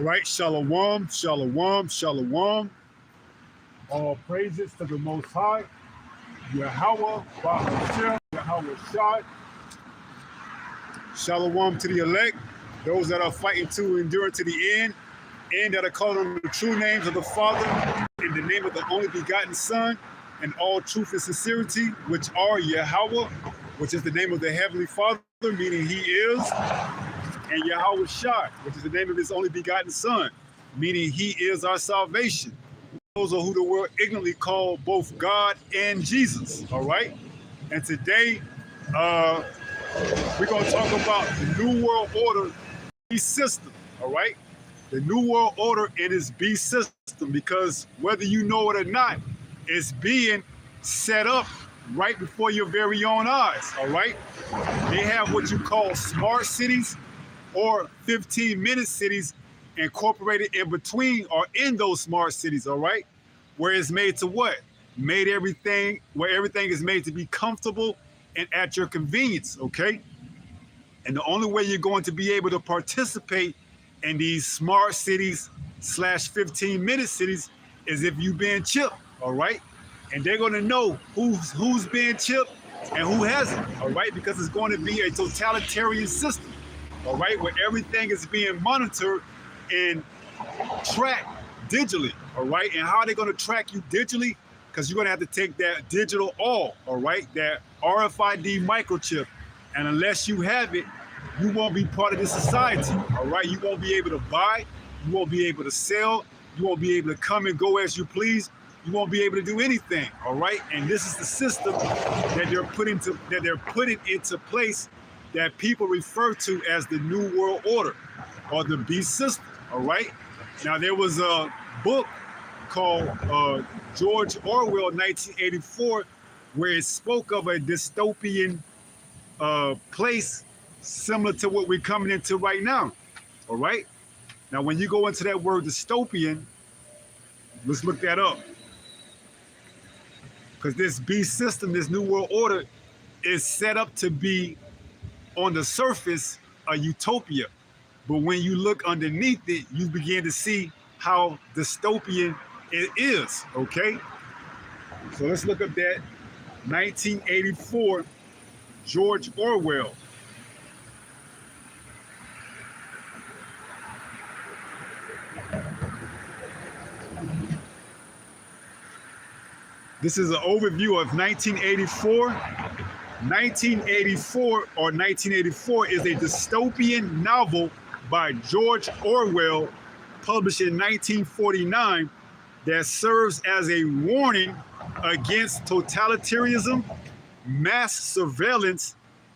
right, shalom, shalom, shalom. All praises to the Most High, Yahweh, Bahashem, Yahweh Shai. Shalom to the elect, those that are fighting to endure to the end, and that are calling on the true names of the Father, in the name of the only begotten Son, and all truth and sincerity, which are Yahweh, which is the name of the Heavenly Father, meaning He is, and Yahweh Shai, which is the name of His only begotten Son, meaning He is our salvation. Those are who the world ignorantly call both God and Jesus, all right? And today, we're going to talk about the New World Order beast system, all right? The New World Order and its beast system, because whether you know it or not, it's being set up right before your very own eyes, all right? They have what you call smart cities or 15-minute cities incorporated in between or in those smart cities, all right? Where it's made to what? Made everything, where everything is made to be comfortable and at your convenience, okay? And the only way you're going to be able to participate in these smart cities / 15-minute cities is if you've been chipped, all right? And they're going to know who's been chipped and who hasn't, all right? Because it's going to be a totalitarian system, all right? Where everything is being monitored and tracked digitally, all right? And how are they going to track you digitally? Because you're going to have to take that digital all right? That RFID microchip. And unless you have it, you won't be part of this society, all right? You won't be able to buy, you won't be able to sell, you won't be able to come and go as you please, you won't be able to do anything, all right? And this is the system that they're putting into place that people refer to as the New World Order or the beast system, all right? Now, there was a book called George Orwell, 1984, where it spoke of a dystopian place similar to what we're coming into right now, all right? Now, when you go into that word dystopian, let's look that up. Because this beast system, this New World Order, is set up to be, on the surface, a utopia. But when you look underneath it, you begin to see how dystopian it is, okay? So let's look up that 1984 George Orwell. This is an overview of 1984. 1984 or 1984 is a dystopian novel by George Orwell, published in 1949, that serves as a warning against totalitarianism, mass surveillance,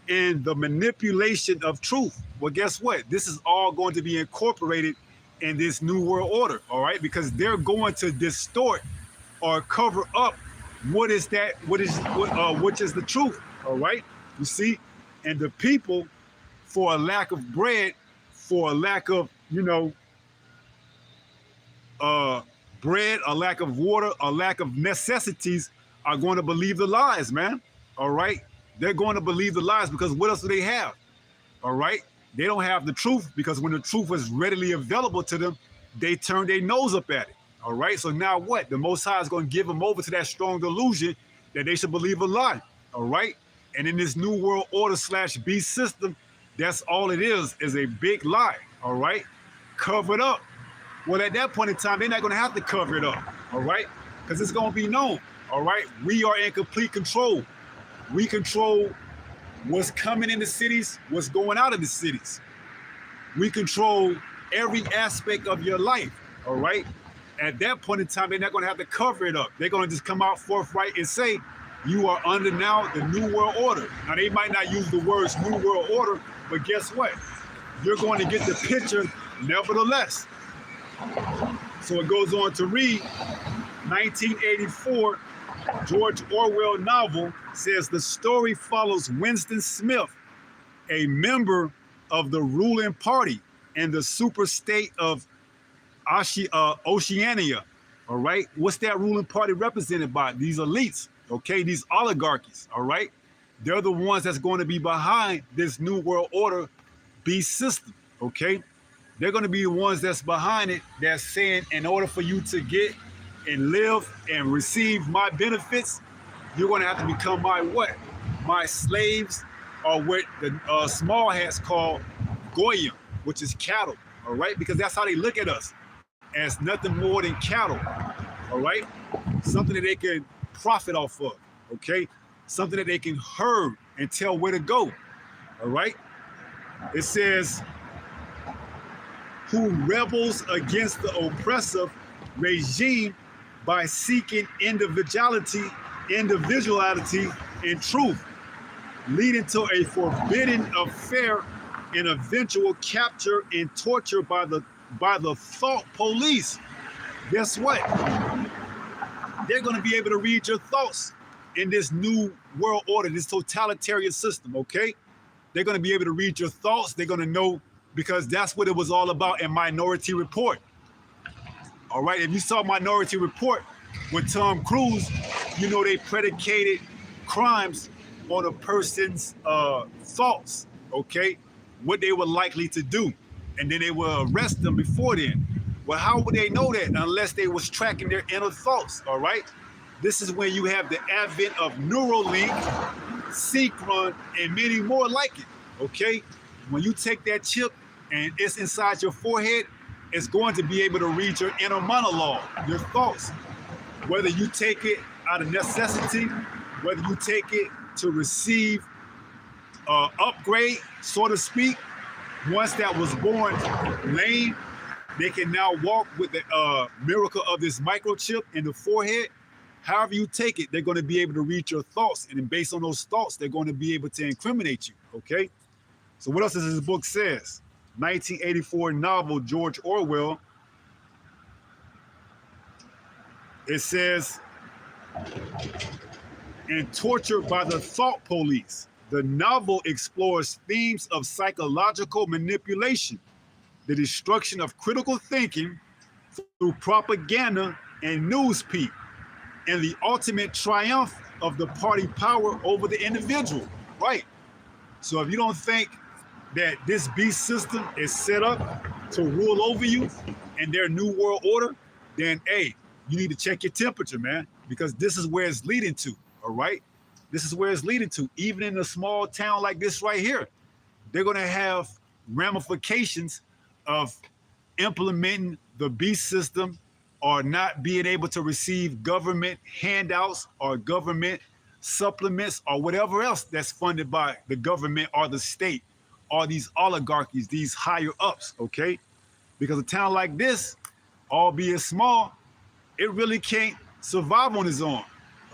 and the manipulation of truth. Well, guess what? This is all going to be incorporated in this New World Order, all right? Because they're going to distort or cover up which is the truth, all right? You see? And the people, for a lack of bread, for a lack of, bread, a lack of water, a lack of necessities, are going to believe the lies, man. All right? They're going to believe the lies because what else do they have? All right? They don't have the truth because when the truth was readily available to them, they turned their nose up at it. All right? So now what? The Most High is going to give them over to that strong delusion that they should believe a lie. All right? And in this New World Order / beast system, that's all it is a big lie. All right? Covered up. Well, at that point in time, they're not going to have to cover it up, all right? Because it's going to be known, all right? We are in complete control. We control what's coming in the cities, what's going out of the cities. We control every aspect of your life, all right? At that point in time, they're not going to have to cover it up. They're going to just come out forthright and say, you are under now the New World Order. Now, they might not use the words New World Order, but guess what? You're going to get the picture nevertheless. So it goes on to read, 1984 George Orwell novel says the story follows Winston Smith, a member of the ruling party in the super state of Oceania, all right? What's that ruling party represented by? These elites, okay? These oligarchies, all right? They're the ones that's going to be behind this New World Order beast system, okay? they're going to be the ones that's behind it that's saying, in order for you to get and live and receive my benefits, you're going to have to become my what? My slaves, or what the small hats call goyim, which is cattle, all right? Because that's how they look at us, as nothing more than cattle, all right? Something that they can profit off of, okay? Something that they can herd and tell where to go, all right? It says, who rebels against the oppressive regime by seeking individuality and truth, leading to a forbidden affair and eventual capture and torture by the thought police. Guess what? They're going to be able to read your thoughts in this new world order, this totalitarian system, okay? They're going to be able to read your thoughts. They're going to know, because that's what it was all about in Minority Report. All right, if you saw Minority Report with Tom Cruise, you know they predicated crimes on a person's thoughts, okay? What they were likely to do. And then they will arrest them before then. Well, how would they know that unless they was tracking their inner thoughts, all right? This is when you have the advent of Neuralink, Synchron, and many more like it, okay? When you take that chip and it's inside your forehead, it's going to be able to read your inner monologue, your thoughts. Whether you take it out of necessity, whether you take it to receive upgrade, so to speak. Once that was born lame, they can now walk with the miracle of this microchip in the forehead. However you take it, they're going to be able to read your thoughts. And then based on those thoughts, they're going to be able to incriminate you, okay? So what else does this book says? 1984 novel, George Orwell. It says, and tortured by the thought police. The novel explores themes of psychological manipulation, the destruction of critical thinking through propaganda and newspeak, and the ultimate triumph of the party power over the individual, right? So if you don't think that this beast system is set up to rule over you and their new world order, then hey, you need to check your temperature, man, because this is where it's leading to, all right? This is where it's leading to. Even in a small town like this right here, they're gonna have ramifications of implementing the beast system or not being able to receive government handouts or government supplements or whatever else that's funded by the government or the state or these oligarchies, these higher ups, okay? Because a town like this, albeit small, it really can't survive on its own,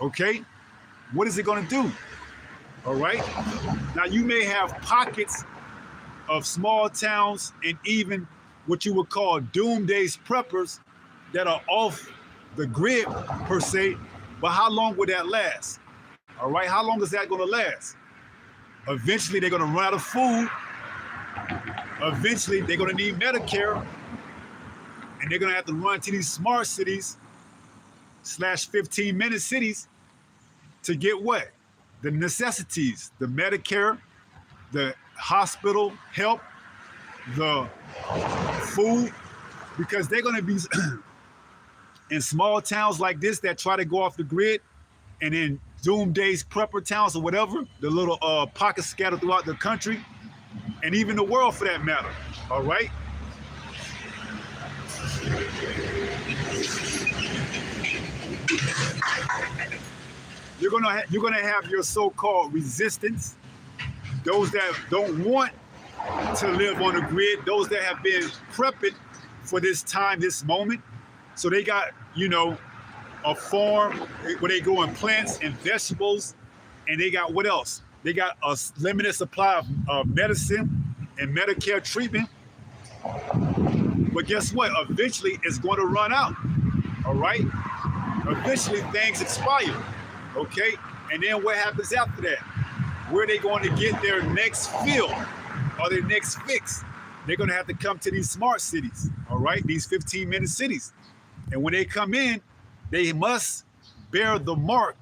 okay? What is it gonna do, all right? Now you may have pockets of small towns and even what you would call doomsday preppers that are off the grid per se, but how long would that last? All right, how long is that gonna last? Eventually they're gonna run out of food. Eventually they're gonna need Medicare, and they're gonna have to run to these smart cities / 15-minute cities to get what? The necessities, the Medicare, the hospital help, the food, because they're gonna be in small towns like this that try to go off the grid, and in doomsday prepper towns or whatever, the little pockets scattered throughout the country, and even the world for that matter, all right? You're gonna have your so-called resistance, those that don't want to live on the grid, those that have been prepping for this time, this moment. So they got, you know, a farm where they grow in plants and vegetables, and they got what else? They got a limited supply of medicine and Medicare treatment. But guess what? Eventually it's going to run out, all right? Eventually things expire, okay? And then what happens after that? Where are they going to get their next fill or their next fix? They're going to have to come to these smart cities, all right? These 15-minute cities. And when they come in, they must bear the mark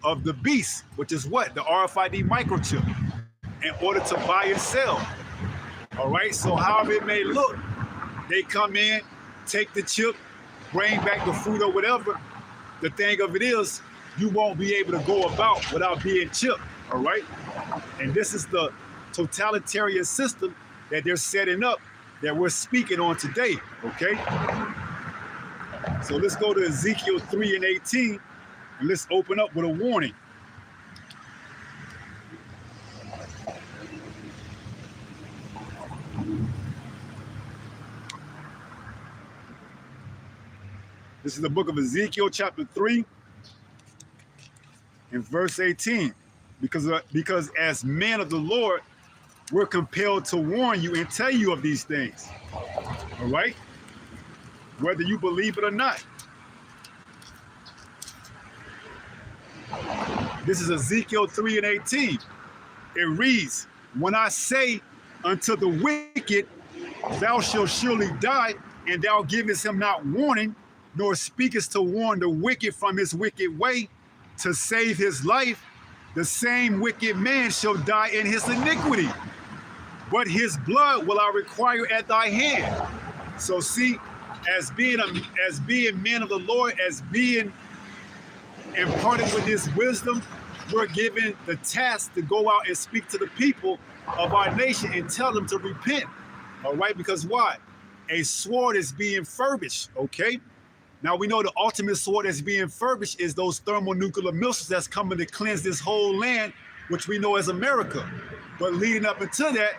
of the beast, which is what? The RFID microchip, in order to buy and sell. All right, so however it may look, They come in, take the chip, bring back the fruit or whatever. The thing of it is, you won't be able to go about without being chipped, all right? And this is the totalitarian system that they're setting up that we're speaking on today, okay? So let's go to Ezekiel 3:18, and let's open up with a warning. This is the book of Ezekiel, chapter 3, and verse 18. Because as men of the Lord, we're compelled to warn you and tell you of these things. All right? Whether you believe it or not. This is Ezekiel 3:18. It reads, when I say unto the wicked, thou shalt surely die, and thou givest him not warning, nor speakest to warn the wicked from his wicked way, to save his life, the same wicked man shall die in his iniquity. But his blood will I require at thy hand. So see, as being men of the Lord, as being imparted with this wisdom, we're given the task to go out and speak to the people of our nation and tell them to repent. All right, because why? A sword is being furbished, okay? Now we know the ultimate sword that's being furbished is those thermonuclear missiles that's coming to cleanse this whole land, which we know as America. But leading up into that,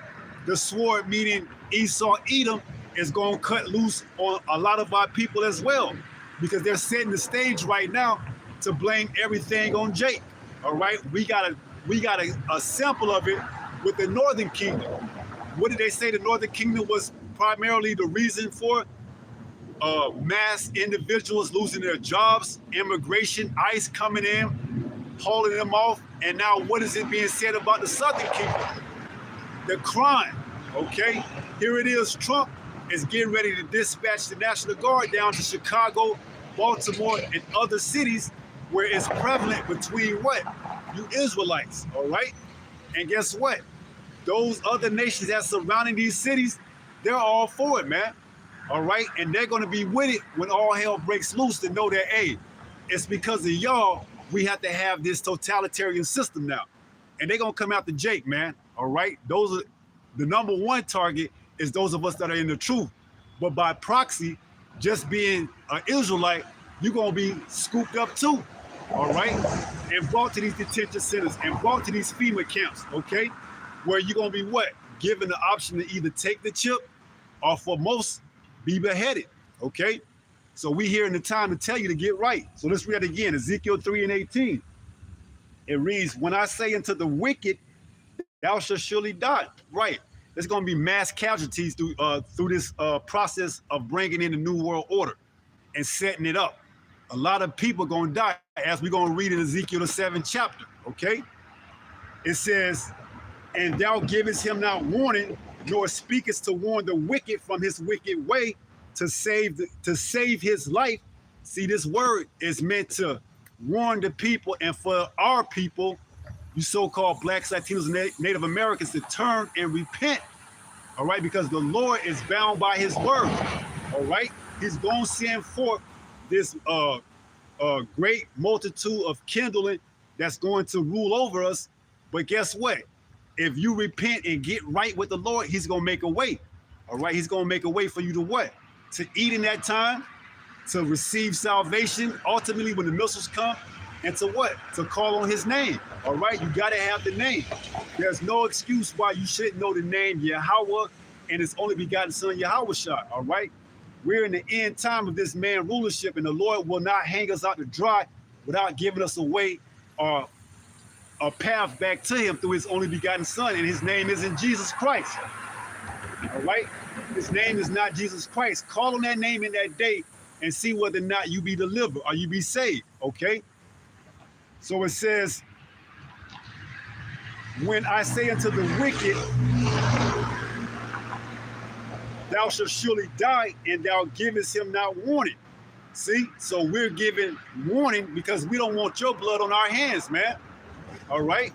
the sword, meaning Esau, Edom, is going to cut loose on a lot of our people as well, because they're setting the stage right now to blame everything on Jake. All right, we got a sample of it with the Northern Kingdom. What did they say the Northern Kingdom was primarily the reason for? Mass individuals losing their jobs, immigration, ICE coming in, hauling them off. And now what is it being said about the Southern Kingdom? The crime, okay? Here it is, Trump is getting ready to dispatch the National Guard down to Chicago, Baltimore, and other cities where it's prevalent between what? You Israelites, all right? And guess what? Those other nations that surrounding these cities, they're all for it, man. All right, and they're going to be with it when all hell breaks loose to know that, hey, it's because of y'all we have to have this totalitarian system now. And they're going to come after Jake, man. All right, those are the number one target is those of us that are in the truth. But by proxy, just being an Israelite, you're going to be scooped up too. All right, and brought to these detention centers and brought to these FEMA camps, okay, where you're going to be what? Given the option to either take the chip or for most, be beheaded, okay? So we here in the time to tell you to get right. So let's read it again, Ezekiel 3:18. It reads, when I say unto the wicked, thou shalt surely die. Right, there's gonna be mass casualties through this process of bringing in the New World Order and setting it up. A lot of people gonna die, as we're gonna read in Ezekiel the 7th chapter, okay? It says, and thou givest him not warning, nor speakest to warn the wicked from his wicked way, to save his life. See, this word is meant to warn the people, and for our people, you so-called blacks, Latinos, and Native Americans, to turn and repent. All right, because the Lord is bound by his word. All right, he's going to send forth this great multitude of kindling that's going to rule over us. But guess what? If you repent and get right with the Lord, he's going to make a way. All right, he's going to make a way for you to what? To eat in that time, to receive salvation, ultimately when the missiles come, and to what? To call on his name. All right, you got to have the name. There's no excuse why you shouldn't know the name Yahweh and his only begotten son Yahushua. All right, we're in the end time of this man rulership, and the Lord will not hang us out to dry without giving us a way or a path back to him through his only begotten son, and his name isn't Jesus Christ. All right, his name is not Jesus Christ. Call on that name in that day and see whether or not you be delivered or you be saved. Okay, so it says, when I say unto the wicked, thou shalt surely die, and thou givest him not warning. See, so we're giving warning because we don't want your blood on our hands, man. All right,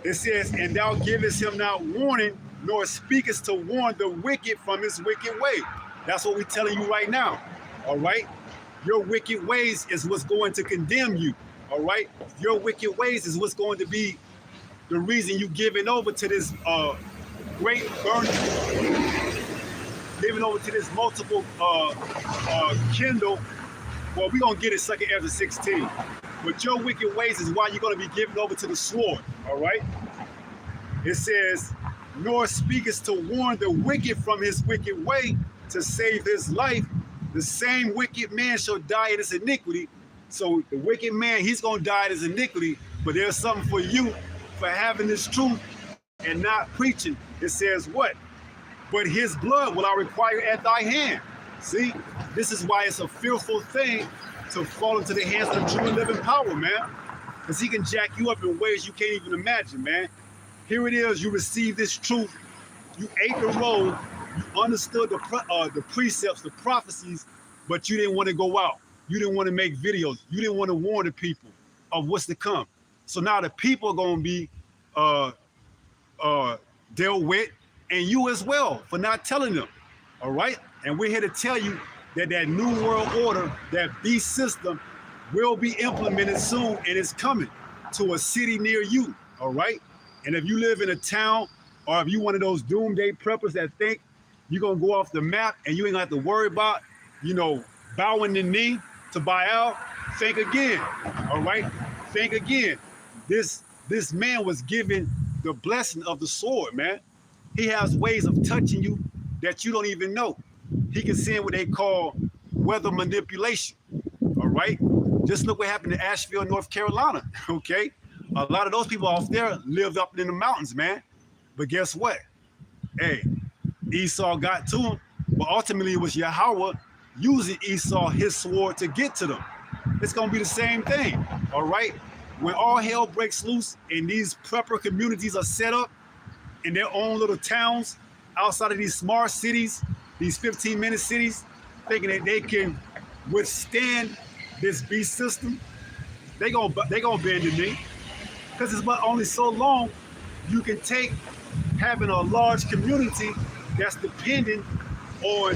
it says, and thou givest him not warning, nor speakest to warn the wicked from his wicked way. That's what we're telling you right now. All right? Your wicked ways is what's going to condemn you. All right? Your wicked ways is what's going to be the reason you giving over to this great burning, giving over to this multiple kindle. Well, we're going to get it 2 Ezra 16. But your wicked ways is why you're going to be given over to the sword. All right? It says, nor speakest to warn the wicked from his wicked way to save his life. The same wicked man shall die in his iniquity. So the wicked man, he's going to die in his iniquity. But there's something for you for having this truth and not preaching. It says what? But his blood will I require at thy hand. See, this is why it's a fearful thing to fall into the hands of the true and living power, man. Because he can jack you up in ways you can't even imagine, man. Here it is, you received this truth, you ate the roll, you understood the precepts, the prophecies, but you didn't want to go out. You didn't want to make videos. You didn't want to warn the people of what's to come. So now the people are going to be dealt with, and you as well, for not telling them, all right? And we're here to tell you that that new world order, that beast system, will be implemented soon, and it's coming to a city near you, all right? And if you live in a town, or if you one of those doomsday preppers that think you're gonna go off the map and you ain't gonna have to worry about, bowing the knee to Baal, think again, all right? Think again. This man was given the blessing of the sword, man. He has ways of touching you that you don't even know. He can send what they call weather manipulation, all right? Just look what happened to Asheville, North Carolina, okay? A lot of those people off there lived up in the mountains, man. But guess what? Hey, Esau got to them, but ultimately it was Yahweh using Esau, his sword, to get to them. It's gonna be the same thing, all right? When all hell breaks loose and these prepper communities are set up in their own little towns outside of these smart cities, these 15-minute cities, thinking that they can withstand this beast system, they gonna bend the knee. Because it's but only so long you can take having a large community that's dependent on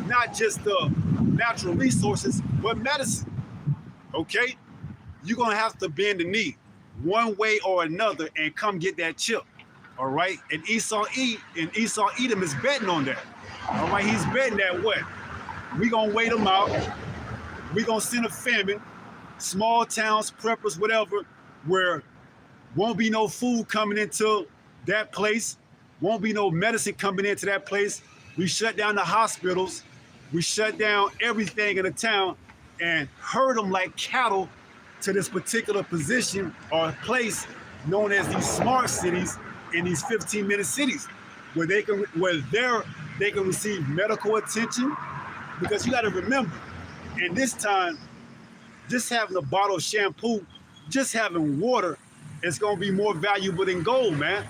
not just the natural resources, but medicine, okay? You're gonna have to bend the knee one way or another and come get that chip, all right? And Esau Edom is betting on that, all right? He's betting that what? We gonna wait them out. We gonna send a famine, small towns, preppers, whatever, where won't be no food coming into that place, won't be no medicine coming into that place. We shut down the hospitals, we shut down everything in the town and herd them like cattle to this particular position or place known as these smart cities in these 15-minute cities where they can receive medical attention. Because you got to remember, in this time, just having a bottle of shampoo, just having water, is going to be more valuable than gold, man.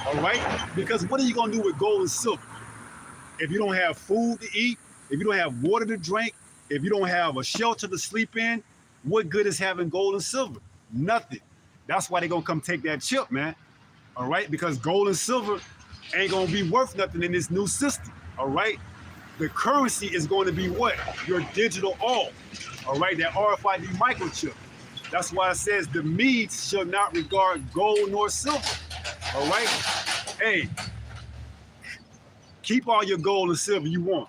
All right? Because what are you going to do with gold and silver? If you don't have food to eat, if you don't have water to drink, if you don't have a shelter to sleep in, what good is having gold and silver? Nothing. That's why they're going to come take that chip, man. All right? Because gold and silver ain't going to be worth nothing in this new system. All right? The currency is going to be what? Your digital all right? That RFID microchip. That's why it says the Medes shall not regard gold nor silver, all right? Hey, keep all your gold and silver you want.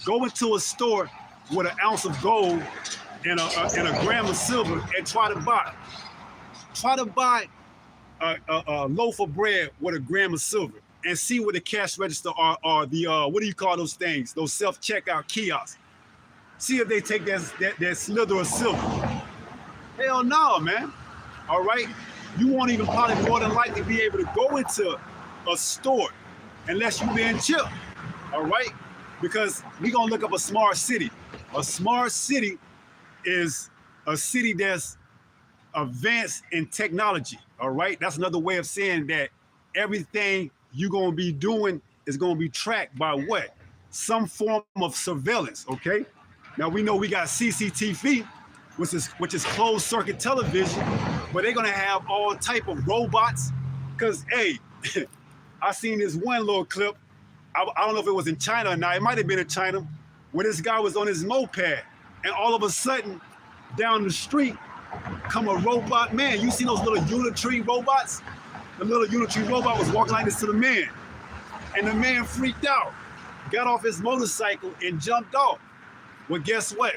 Go into a store with an ounce of gold and a gram of silver and try to buy. Try to buy a loaf of bread with a gram of silver and see what the cash register are the, what do you call those things? Those self-checkout kiosks. See if they take that slither of silver. Hell no, man. All right? You won't even probably more than likely be able to go into a store unless you've been chipped. All right? Because we're going to look up a smart city. A smart city is a city that's advanced in technology. All right? That's another way of saying that everything you're going to be doing is going to be tracked by what? Some form of surveillance, okay? Now we know we got CCTV, which is closed circuit television, but they're gonna have all type of robots. Cause hey, I seen this one little clip I don't know if it was in China or not. It might have been in China, where this guy was on his moped, and all of a sudden, down the street, come a robot man. You see those little unitary robots? The little unitary robot was walking like this to the man, and the man freaked out, got off his motorcycle and jumped off. Well, guess what?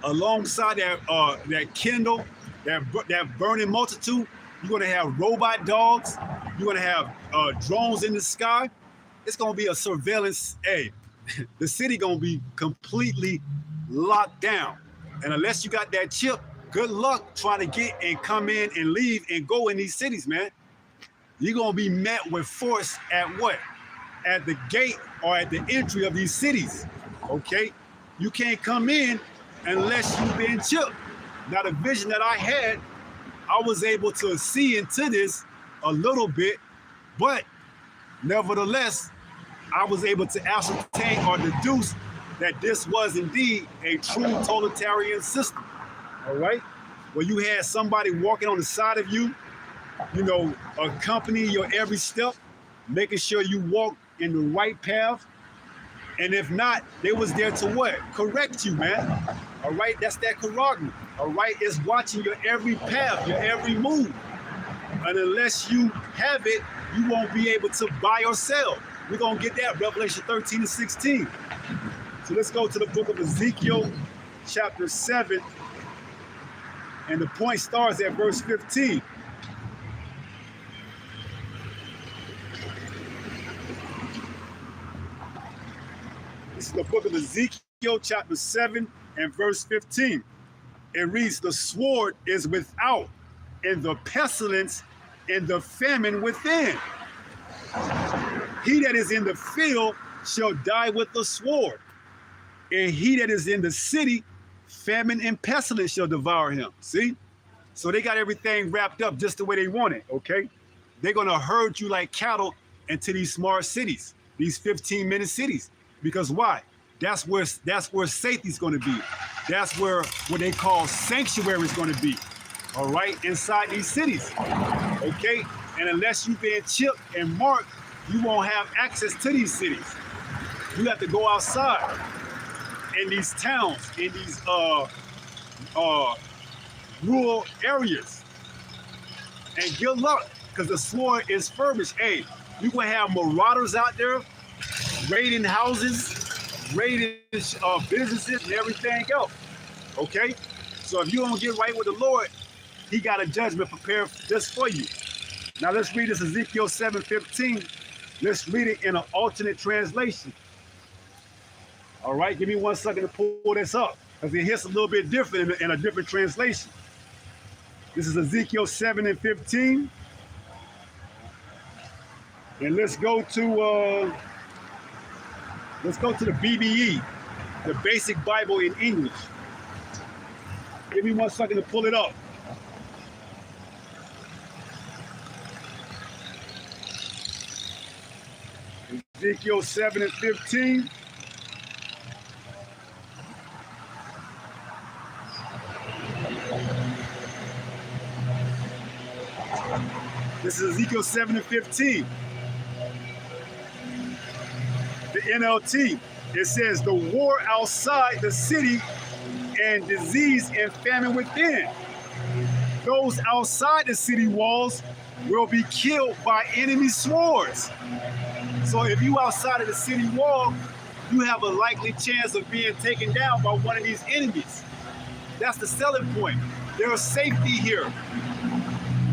Alongside that Kindle, that burning multitude, you're gonna have robot dogs. You're gonna have drones in the sky. It's gonna be a surveillance. Hey, the city gonna be completely locked down. And unless you got that chip, good luck trying to get and come in and leave and go in these cities, man. You're gonna be met with force at what? At the gate or at the entry of these cities. Okay? You can't come in unless you've been chipped. Now, the vision that I had, I was able to see into this a little bit, but nevertheless, I was able to ascertain or deduce that this was indeed a true totalitarian system. All right? Where you had somebody walking on the side of you, you know, accompanying your every step, making sure you walk in the right path. And if not, they was there to what? Correct you, man. All right? That's that charagma. All right? It's watching your every path, your every move. And unless you have it, you won't be able to buy or sell. We're going to get that, Revelation 13 and 16. So let's go to the book of Ezekiel, chapter 7. And the point starts at verse 15. This is the book of Ezekiel, chapter 7, and verse 15. It reads, "The sword is without, and the pestilence and the famine within. He that is in the field shall die with the sword, and he that is in the city, famine and pestilence shall devour him." See? So they got everything wrapped up just the way they want it, okay? They're gonna herd you like cattle into these smart cities, these 15-minute cities. Because why? That's where safety's gonna be. That's where what they call sanctuary is gonna be. All right, inside these cities. Okay? And unless you've been chipped and marked, you won't have access to these cities. You have to go outside in these towns, in these rural areas. And good luck, because the sword is furbished. Hey, you're gonna have marauders out there raiding houses, raiding businesses and everything else. Okay? So if you don't get right with the Lord, he got a judgment prepared just for you. Now let's read this Ezekiel 7:15. Let's read it in an alternate translation. All right, give me 1 second to pull this up, because it hits a little bit different in a different translation. This is Ezekiel 7 and 15. And let's go to the BBE, the Basic Bible in English. Give me 1 second to pull it up. Ezekiel 7 and 15. This is Ezekiel 7 and 15. The NLT, it says, "The war outside the city and disease and famine within. Those outside the city walls will be killed by enemy swords." So if you outside of the city wall, you have a likely chance of being taken down by one of these enemies. That's the selling point. There's safety here.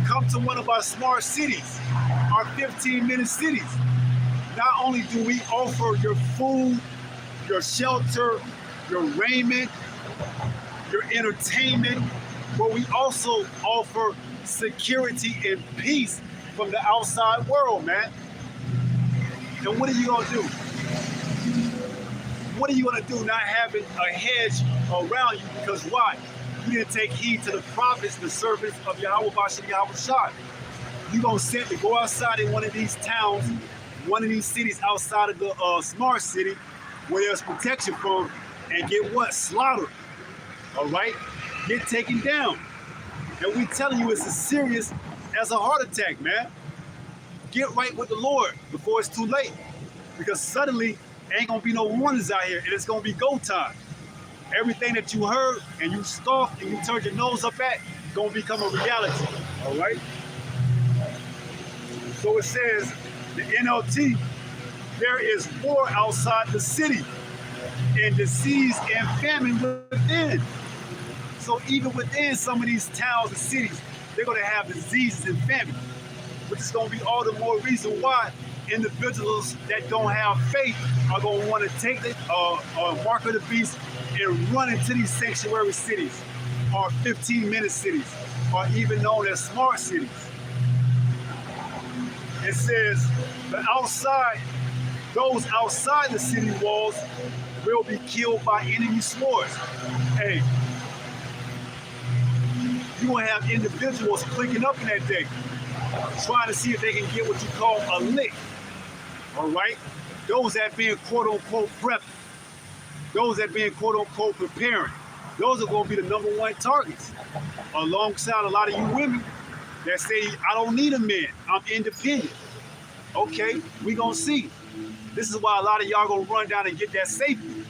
Come to one of our smart cities, our 15-minute cities. Not only do we offer your food, your shelter, your raiment, your entertainment, but we also offer security and peace from the outside world, man. And what are you gonna do? What are you gonna do not having a hedge around you? Because why? You didn't take heed to the prophets, the servants of Yahweh Bashem Yahweh Shai. You're gonna sit to go outside in one of these towns, one of these cities outside of the smart city where there's protection from, and get what? Slaughtered. All right? Get taken down. And we telling you it's as serious as a heart attack, man. Get right with the Lord before it's too late. because suddenly ain't gonna be no warnings out here, and it's gonna be go time. Everything that you heard and you scoffed and you turned your nose up at gonna become a reality. All right. So it says the NLT, there is war outside the city and disease and famine within. So even within some of these towns and cities, they're going to have diseases and famine, which is going to be all the more reason why individuals that don't have faith are going to want to take the mark of the beast and run into these sanctuary cities, or 15-minute cities, or even known as smart cities. It says those outside the city walls will be killed by enemy swords. Hey, you gonna have individuals clicking up in that day, trying to see if they can get what you call a lick. All right? Those that being quote unquote prepping, those that being quote unquote preparing, those are gonna be the #1 targets. Alongside a lot of you women that say, I don't need a man, I'm independent. Okay, we gonna see. This is why a lot of y'all gonna run down and get that safety.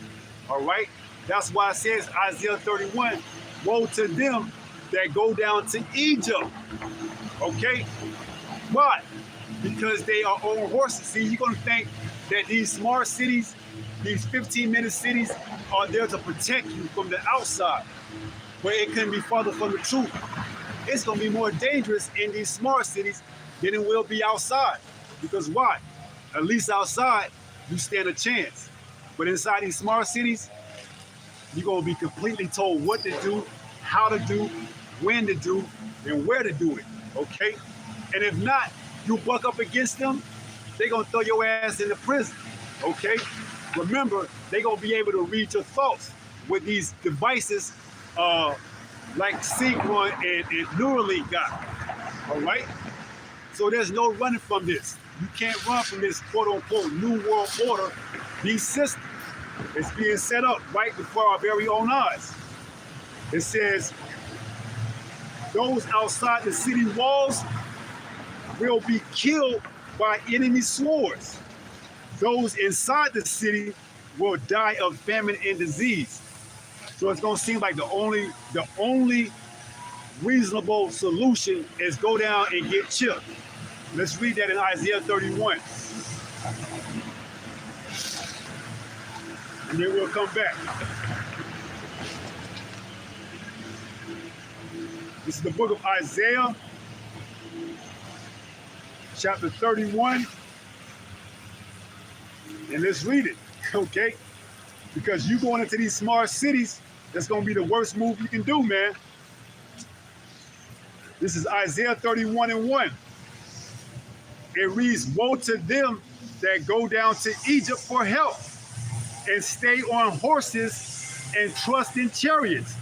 All right? That's why it says Isaiah 31, woe to them that go down to Egypt. Okay? Why? Because they are on horses. See, you're gonna think that these smart cities, these 15-minute cities are there to protect you from the outside. But it couldn't be further from the truth. It's gonna be more dangerous in these smart cities than it will be outside. Because why? At least outside, you stand a chance. But inside these smart cities, you're gonna be completely told what to do, how to do, when to do, and where to do it, okay? And if not, you buck up against them, they're gonna throw your ass into prison, okay? Remember, they're gonna be able to read your thoughts with these devices like Synchron and Neuralink got, all right? So there's no running from this. You can't run from this quote-unquote New World Order. These systems, it's being set up right before our very own eyes. It says, those outside the city walls will be killed by enemy swords. Those inside the city will die of famine and disease. So it's gonna seem like the only reasonable solution is go down and get chipped. Let's read that in Isaiah 31. And then we'll come back. This is the book of Isaiah, chapter 31. And let's read it, okay? Because you going into these smart cities, that's gonna be the worst move you can do, man. This is Isaiah 31:1. It reads, woe to them that go down to Egypt for help and stay on horses and trust in chariots,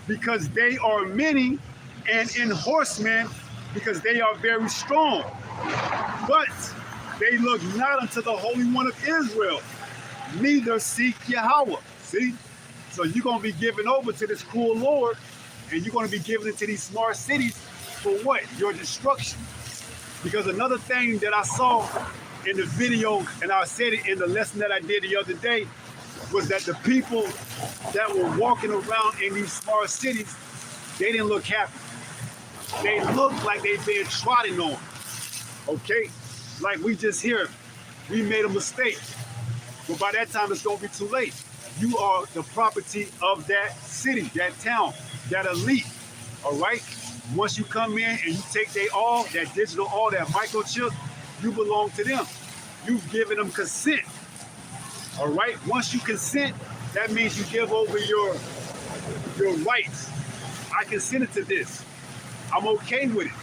because they are many, and in horsemen, because they are very strong. But they look not unto the Holy One of Israel, neither seek Yahweh. See? So you're going to be given over to this cruel Lord, and you're going to be given into these smart cities for what? Your destruction. Because another thing that I saw in the video, and I said it in the lesson that I did the other day, was that the people that were walking around in these smart cities, they didn't look happy. They looked like they've been trodden on. Okay? Like we just hear, we made a mistake. But by that time, it's going to be too late. You are the property of that city, that town, that elite. All right? Once you come in and you take their all, that digital all, that microchip, you belong to them. You've given them consent. All right? Once you consent, that means you give over your rights. I consented to this. I'm okay with it.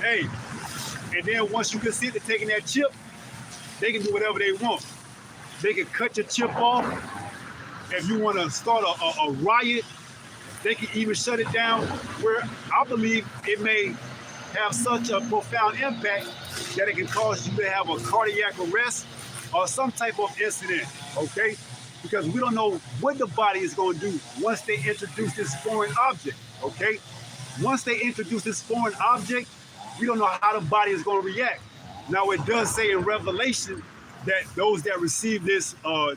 Hey, and then once you consent to taking that chip, they can do whatever they want. They can cut your chip off. If you want to start a riot, they can even shut it down, where I believe it may have such a profound impact that it can cause you to have a cardiac arrest or some type of incident, okay? Because we don't know what the body is going to do once they introduce this foreign object, okay? Once they introduce this foreign object, we don't know how the body is going to react. Now, it does say in Revelation that those that receive this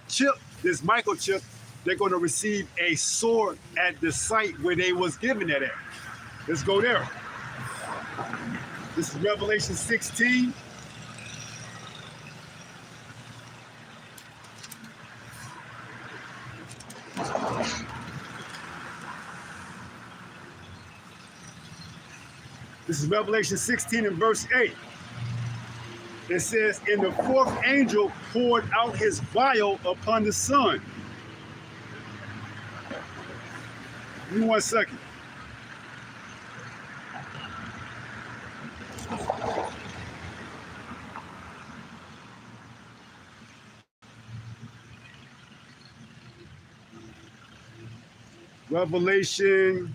chip, this microchip, they're going to receive a sword at the site where they was given that at. Let's go there. This is Revelation 16. This is Revelation 16 and verse 8. It says, and the fourth angel poured out his vial upon the sun. Give me 1 second. Revelation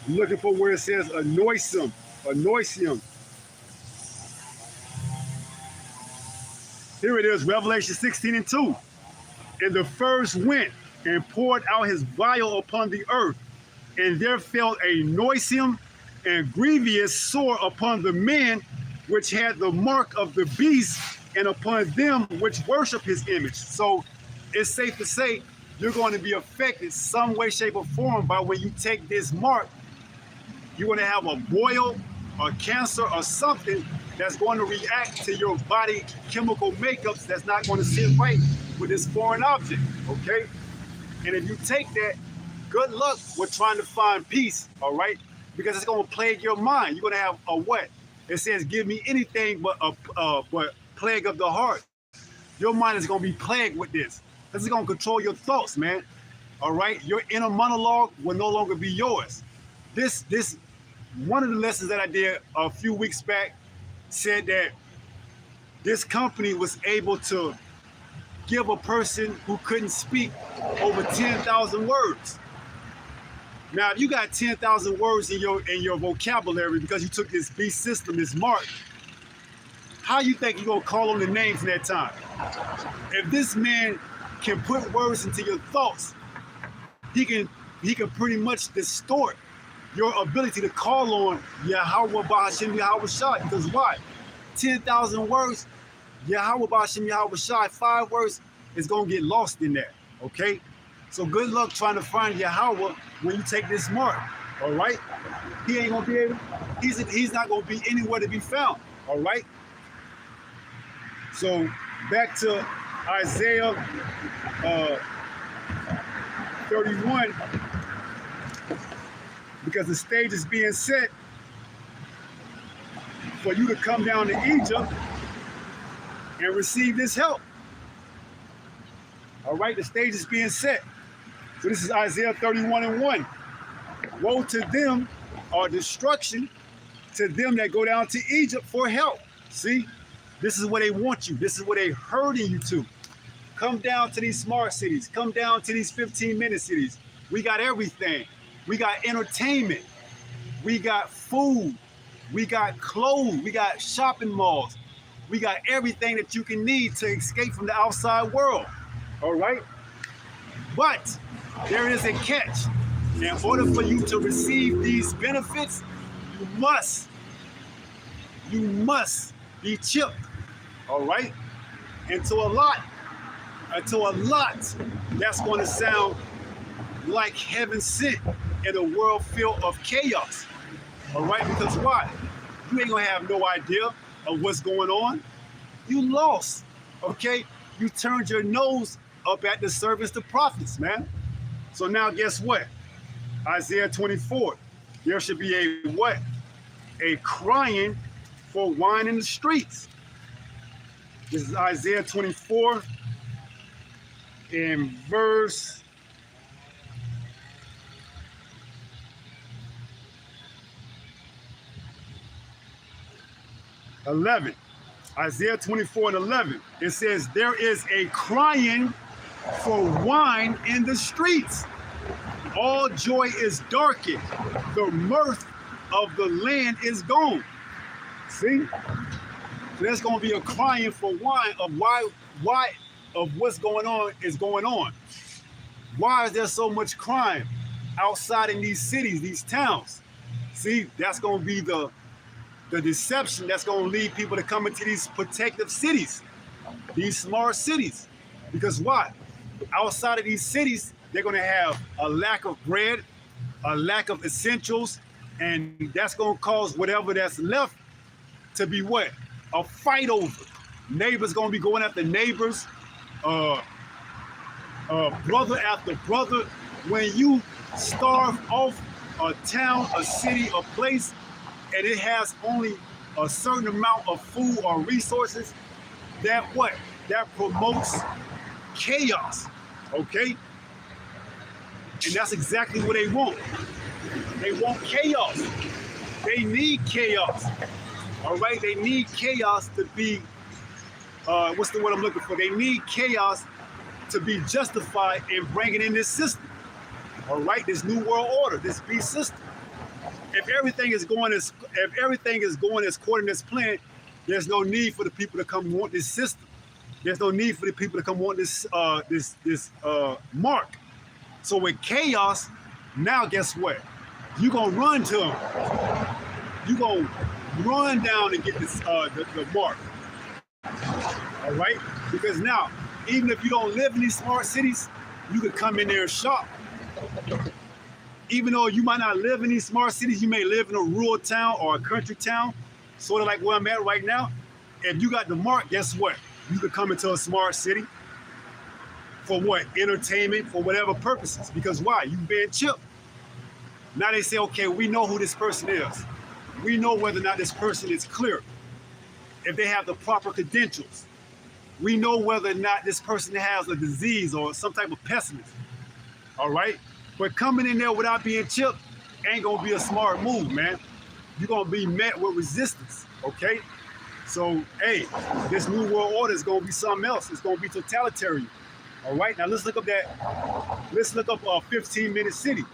I'm looking for where it says anointium. Here it is, Revelation 16 and 2. And the first went and poured out his vial upon the earth, and there fell a noisome and grievous sore upon the men which had the mark of the beast, and upon them which worship his image. So it's safe to say you're going to be affected some way, shape, or form by when you take this mark. You're going to have a boil, or cancer, or something that's going to react to your body chemical makeups that's not going to sit right with this foreign object, okay? And if you take that, good luck with trying to find peace, all right? Because it's going to plague your mind. You're going to have a what? It says, give me anything but plague of the heart. Your mind is going to be plagued with this. This is going to control your thoughts, man, all right? Your inner monologue will no longer be yours. This one of the lessons that I did a few weeks back said that this company was able to give a person who couldn't speak over 10,000 words. Now, if you got 10,000 words in your vocabulary because you took this beast system, this mark, how you think you're gonna call on the names in that time? If this man can put words into your thoughts, he can pretty much distort your ability to call on Yahweh Ba'ashem Yahweh Shai. Because why? 10,000 words, Yahweh Ba'ashem Yahweh Shai, 5 words is going to get lost in that, okay? So good luck trying to find Yahweh when you take this mark, all right? He ain't going to be able, he's not going to be anywhere to be found, all right? So back to Isaiah 31, because the stage is being set for you to come down to Egypt and receive this help. All right, the stage is being set. So this is Isaiah 31 and 1. Woe to them, or destruction to them that go down to Egypt for help. See, this is where they want you. This is where they're herding you to. Come down to these smart cities. Come down to these 15-minute cities. We got everything. We got entertainment, we got food, we got clothes, we got shopping malls, we got everything that you can need to escape from the outside world, all right? But there is a catch. In order for you to receive these benefits, you must be chipped, all right? And to a lot, that's going to sound like heaven sent in a world filled of chaos, all right? Because why? You ain't gonna have no idea of what's going on. You lost, okay? You turned your nose up at the servants, the prophets, man. So now guess what? Isaiah 24, there should be a what? A crying for wine in the streets. This is Isaiah 24 in verse 11. Isaiah 24 and 11. It says, there is a crying for wine in the streets. All joy is darkened. The mirth of the land is gone. See? So there's going to be a crying for wine of why of what's going on is going on. Why is there so much crime outside in these cities, these towns? See, that's going to be the deception that's going to lead people to come into these protective cities, these smart cities. Because why? Outside of these cities, they're going to have a lack of bread, a lack of essentials, and that's going to cause whatever that's left to be what? A fight over. Neighbors going to be going after neighbors, brother after brother. When you starve off a town, a city, a place, and it has only a certain amount of food or resources, that what? That promotes chaos, okay? And that's exactly what they want. They want chaos. They need chaos, all right? They need chaos to be, what's the word I'm looking for? They need chaos to be justified in bringing in this system, all right? This new world order, this beast system. If everything is going as according to this plan, there's no need for the people to come want this system. There's no need for the people to come want this mark. So with chaos, now guess what? You're gonna run to them. You're gonna run down and get this the mark. All right? Because now, even if you don't live in these smart cities, you could come in there and shop. Even though you might not live in these smart cities, you may live in a rural town or a country town, sort of like where I'm at right now. If you got the mark, guess what? You could come into a smart city for what? Entertainment, for whatever purposes. Because why? You've been chipped. Now they say, okay, we know who this person is. We know whether or not this person is clear. If they have the proper credentials. We know whether or not this person has a disease or some type of pessimism. All right? But coming in there without being chipped ain't gonna be a smart move, man. You're gonna be met with resistance, okay? So, hey, this new world order is gonna be something else. It's gonna be totalitarian. All right, now let's look up a 15-minute city.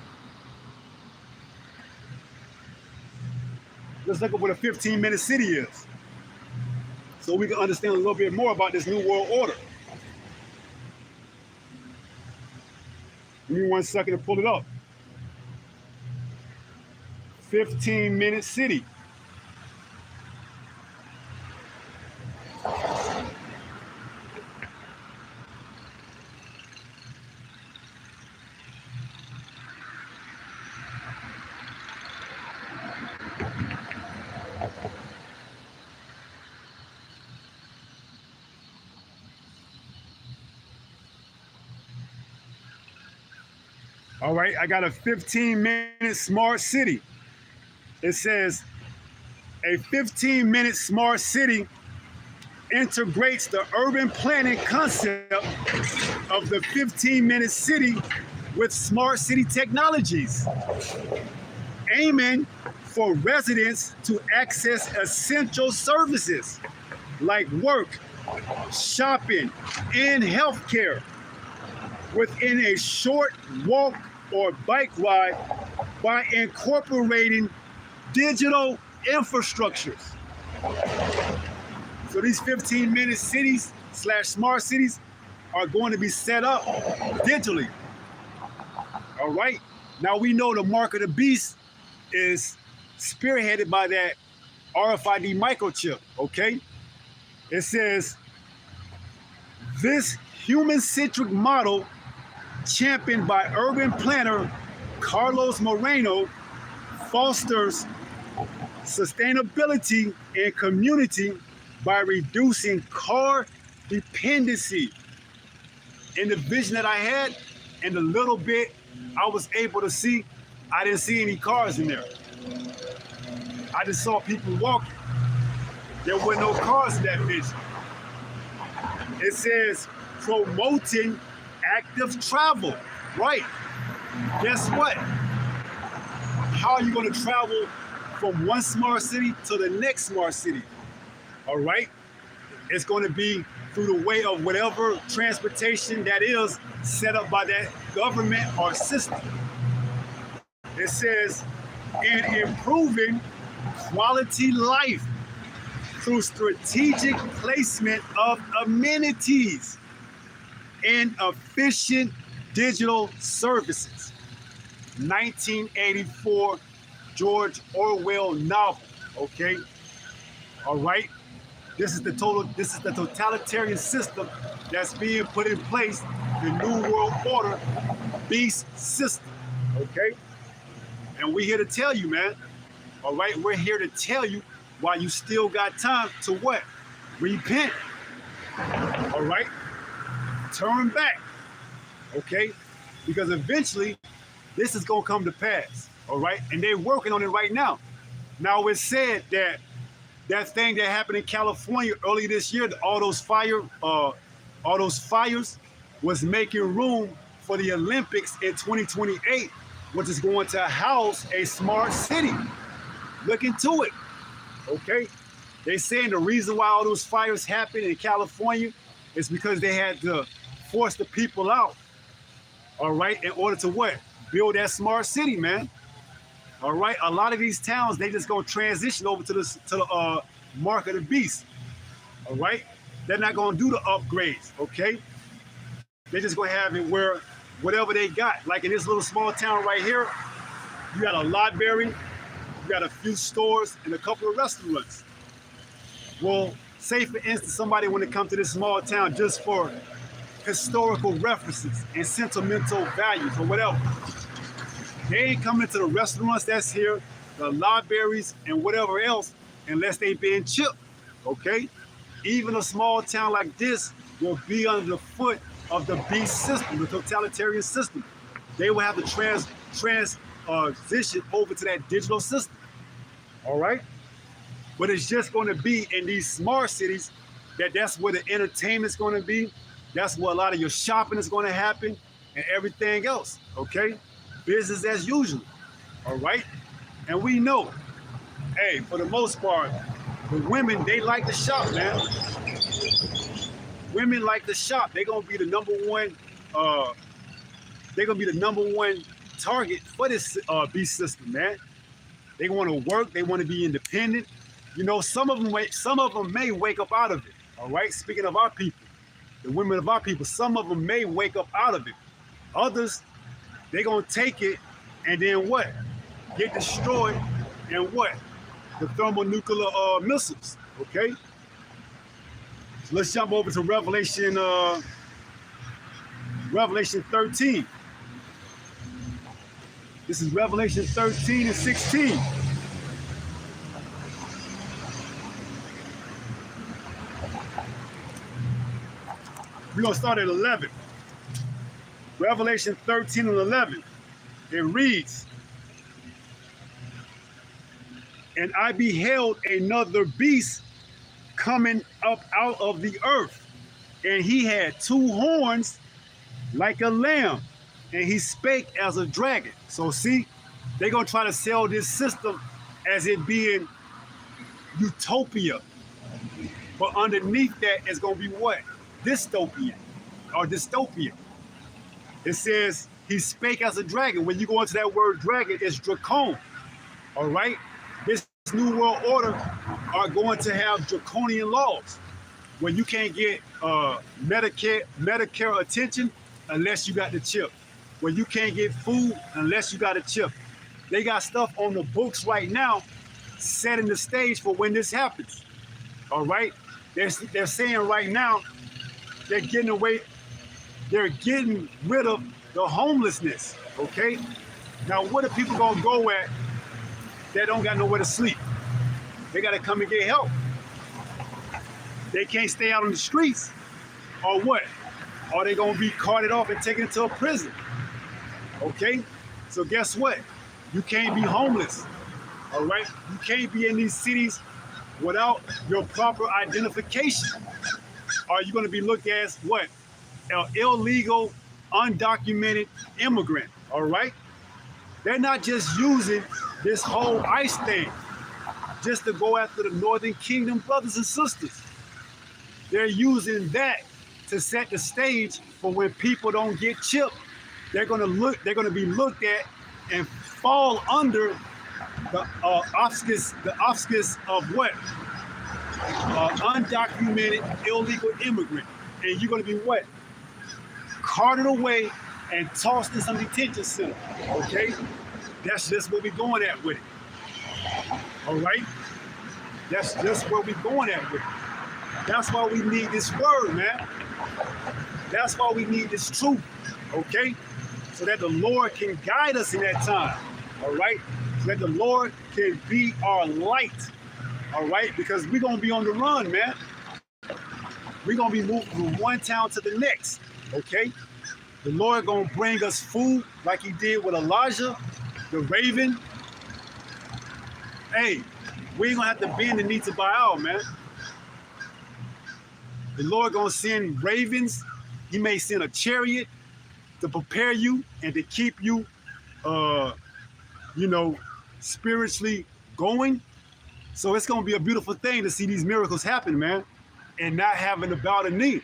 Let's look up what a 15-minute city is, so we can understand a little bit more about this new world order. Give me 1 second to pull it up. 15-minute city. All right, I got a 15-minute smart city. It says a 15-minute smart city integrates the urban planning concept of the 15-minute city with smart city technologies, aiming for residents to access essential services like work, shopping, and healthcare within a short walk or bike ride by incorporating digital infrastructures. So these 15-minute cities / smart cities are going to be set up digitally. All right. Now we know the mark of the beast is spearheaded by that RFID microchip. Okay. It says this human-centric model, championed by urban planner Carlos Moreno, fosters sustainability and community by reducing car dependency. In the vision that I had and the little bit I was able to see, I didn't see any cars in there. I just saw people walking. There were no cars in that vision. It says promoting active travel. Right. Guess what? How are you going to travel from one smart city to the next smart city? All right. It's going to be through the way of whatever transportation that is set up by that government or system. It says, in improving quality life through strategic placement of amenities and efficient Digital Services, 1984 George Orwell novel. Okay, all right. This is the totalitarian system that's being put in place. The New World Order beast system. Okay, and we're here to tell you, man. All right, we're here to tell you while you still got time to what? Repent. All right, turn back. Okay, because eventually this is gonna come to pass. All right, and they're working on it right now. Now it's said that that thing that happened in California early this year, all those fires was making room for the Olympics in 2028, which is going to house a smart city. Look into it. Okay, they saying the reason why all those fires happened in California is because they had to force the people out. All right, in order to what? Build that smart city, man. All right, a lot of these towns, they just gonna transition over to the mark of the beast. All right, they're not gonna do the upgrades. Okay, they're just gonna have it where whatever they got. Like in this little small town right here, you got a library, you got a few stores, and a couple of restaurants. Well, say for instance, somebody when it comes to this small town just for historical references and sentimental values or whatever. They ain't coming to the restaurants that's here, the libraries, and whatever else, unless they being chipped, okay? Even a small town like this will be under the foot of the beast system, the totalitarian system. They will have to transition over to that digital system, all right? But it's just gonna be in these smart cities that's where the entertainment's gonna be, that's where a lot of your shopping is gonna happen, and everything else, okay? Business as usual, all right? And we know, hey, for the most part, the women, they like to shop, man. Women like to shop. They're gonna be the number one, target for this beast system, man. They wanna work, they wanna be independent. You know, some of them may wake up out of it, all right? Speaking of our people, the women of our people, some of them may wake up out of it. Others, they're gonna take it and then what? Get destroyed and what? The thermonuclear missiles, okay? So let's jump over to Revelation 13. This is Revelation 13 and 16. We're gonna start at 11. Revelation 13 and 11, it reads, and I beheld another beast coming up out of the earth, and he had two horns like a lamb, and he spake as a dragon. So see, they're gonna try to sell this system as it being utopia, but underneath that is gonna be what? Dystopia or dystopia. It says he spake as a dragon. When you go into that word dragon, it's dracon. All right? This New World Order are going to have draconian laws where you can't get Medicare attention unless you got the chip. Where you can't get food unless you got a chip. They got stuff on the books right now setting the stage for when this happens. All right? They're saying right now they're getting rid of the homelessness, okay? Now, what are people gonna go at that don't got nowhere to sleep? They gotta come and get help. They can't stay out on the streets, or what? Or they gonna be carted off and taken to a prison, okay? So guess what? You can't be homeless, all right? You can't be in these cities without your proper identification. Are you gonna be looked at as what? An illegal, undocumented immigrant, all right? They're not just using this whole ICE thing just to go after the Northern Kingdom brothers and sisters. They're using that to set the stage for when people don't get chipped. They're gonna be looked at and fall under the auspice of what? Undocumented illegal immigrant. And you're gonna be what? Carted away and tossed in some detention center. Okay? That's just where we're going at with it. All right? That's just where we're going at with it. That's why we need this word, man. That's why we need this truth, okay? So that the Lord can guide us in that time, all right? So that the Lord can be our light, all right? Because we're going to be on the run, man. We're going to be moving from one town to the next, okay? The Lord going to bring us food like he did with Elijah, the raven. Hey, we ain't going to have to bend the knee to Baal, man. The Lord going to send ravens. He may send a chariot to prepare you and to keep you, spiritually going. So it's going to be a beautiful thing to see these miracles happen, man, and not having to bow the knee.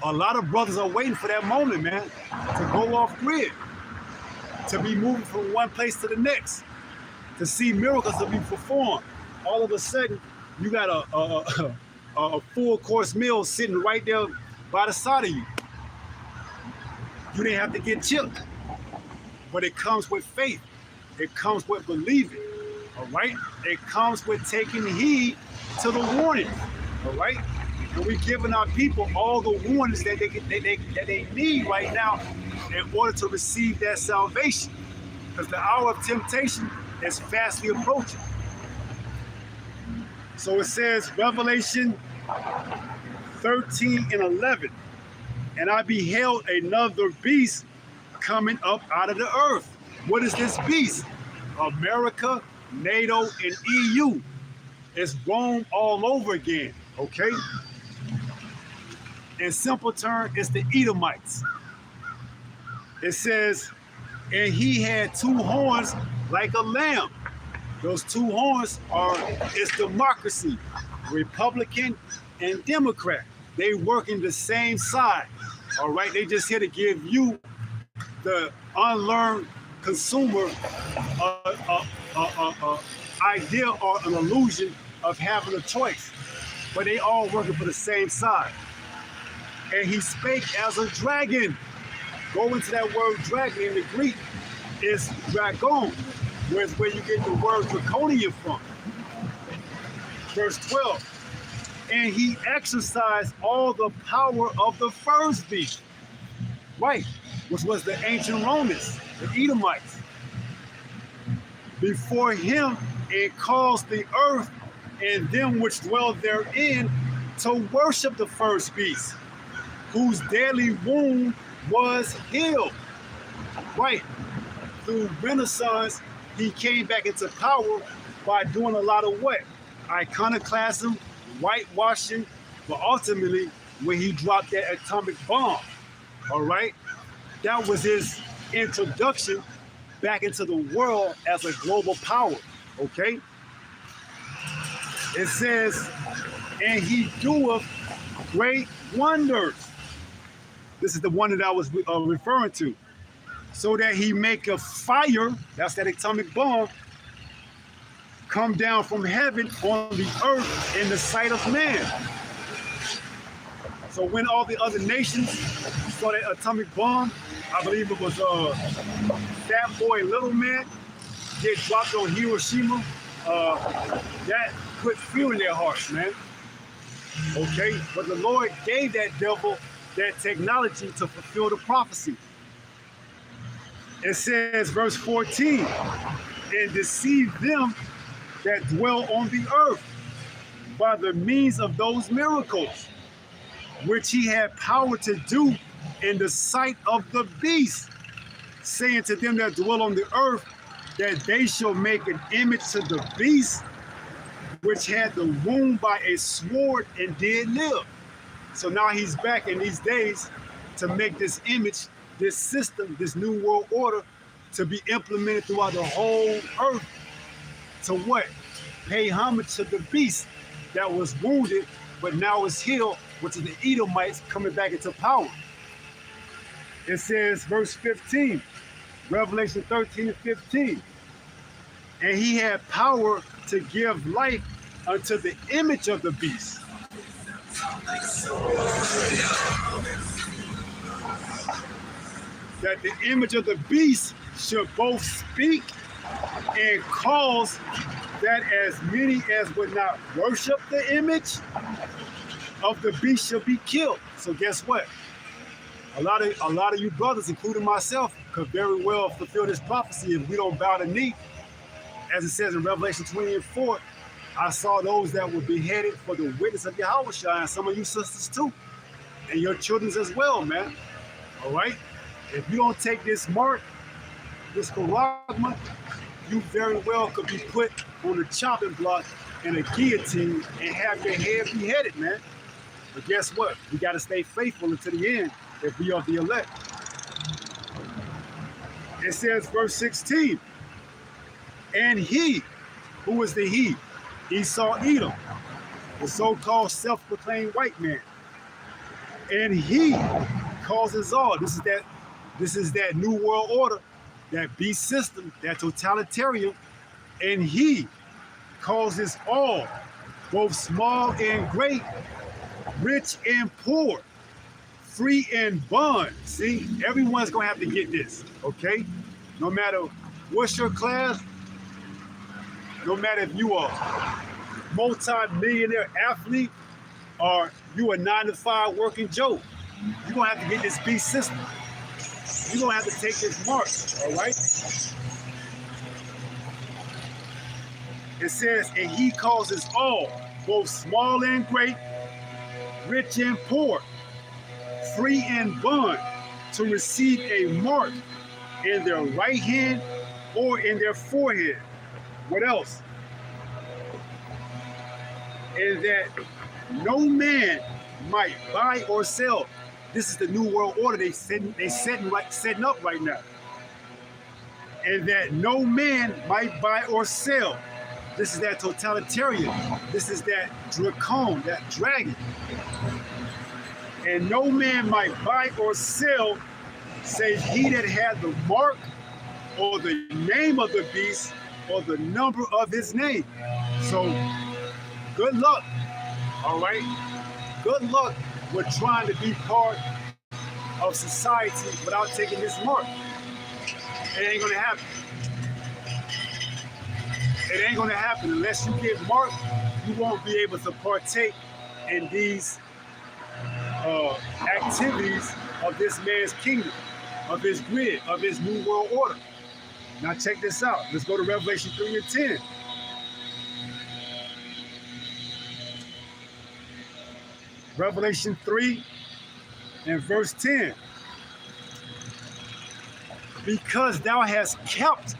A lot of brothers are waiting for that moment, man, to go off grid, to be moving from one place to the next, to see miracles to be performed. All of a sudden, you got a full course meal sitting right there by the side of you. You didn't have to get chipped, but it comes with faith. It comes with believing, all right? It comes with taking heed to the warnings, all right? And we're giving our people all the warnings that they need right now in order to receive that salvation, because the hour of temptation is fastly approaching. So it says, Revelation 13 and 11, and I beheld another beast coming up out of the earth. What is this beast? America, NATO, and EU. It's Rome all over again, okay? In simple terms, it's the Edomites. It says, and he had two horns like a lamb. Those two horns it's democracy, Republican and Democrat. They work in the same side, all right? They just here to give you, the unlearned consumer, idea or an illusion of having a choice. But they all working for the same side. And he spake as a dragon. Go into that word dragon in the Greek is dragon, where you get the word draconian from. Verse 12. And he exercised all the power of the first beast, right, which was the ancient Romans, the Edomites. Before him, it caused the earth and them which dwell therein to worship the first beast, whose deadly wound was healed. Right. Through Renaissance, he came back into power by doing a lot of what? Iconoclasm, whitewashing, but ultimately when he dropped that atomic bomb, all right? That was his introduction back into the world as a global power, okay? It says, and he doeth great wonders. This is the one that I was referring to. So that he make a fire, that's that atomic bomb, come down from heaven on the earth in the sight of man. So when all the other nations saw that atomic bomb, I believe it was Fat Boy Little Man, get dropped on Hiroshima, that put fear in their hearts, man. Okay, but the Lord gave that devil that technology to fulfill the prophecy. It says, verse 14, and deceive them that dwell on the earth by the means of those miracles, which he had power to do in the sight of the beast, saying to them that dwell on the earth, that they shall make an image to the beast, which had the wound by a sword and did live. So now he's back in these days to make this image, this system, this new world order to be implemented throughout the whole earth. To what? Pay homage to the beast that was wounded, but now is healed, which is the Edomites coming back into power. It says, verse 15, Revelation 13 and 15, and he had power to give life unto the image of the beast. that the image of the beast should both speak and cause that as many as would not worship the image of the beast shall be killed. So guess what? A lot of you brothers, including myself, could very well fulfill this prophecy if we don't bow the knee. As it says in Revelation 20:4, I saw those that were beheaded for the witness of Yahushua, and some of you sisters too, and your children as well, man. All right? If you don't take this mark, this charagma, you very well could be put on a chopping block and a guillotine and have your head beheaded, man. But guess what? We got to stay faithful until the end if we are the elect. It says, verse 16, and he, who is the he? Esau Edom, the so-called self-proclaimed white man. And he causes all. This is that new world order, that beast system, that totalitarian. And he causes all, both small and great, rich and poor, free and bond. See, everyone's gonna have to get this, okay? No matter what's your class, no matter if you are multi-millionaire athlete or you a 9-to-5 working Joe, you're gonna have to get this beast system. You're gonna have to take this mark, all right? It says, and he causes all, both small and great, rich and poor, free and bond, to receive a mark in their right hand or in their forehead. What else? And that no man might buy or sell. This is the new world order they setting up right now. And that no man might buy or sell. This is that totalitarian. This is that dracon, that dragon. And no man might buy or sell, save he that had the mark or the name of the beast or the number of his name. So good luck, all right? Good luck with trying to be part of society without taking this mark. It ain't gonna happen. It ain't gonna happen unless you get marked. You won't be able to partake in these activities of this man's kingdom, of his grid, of his new world order. Now check this out. Let's go to Revelation 3:10. Revelation 3 and verse 10. Because thou hast kept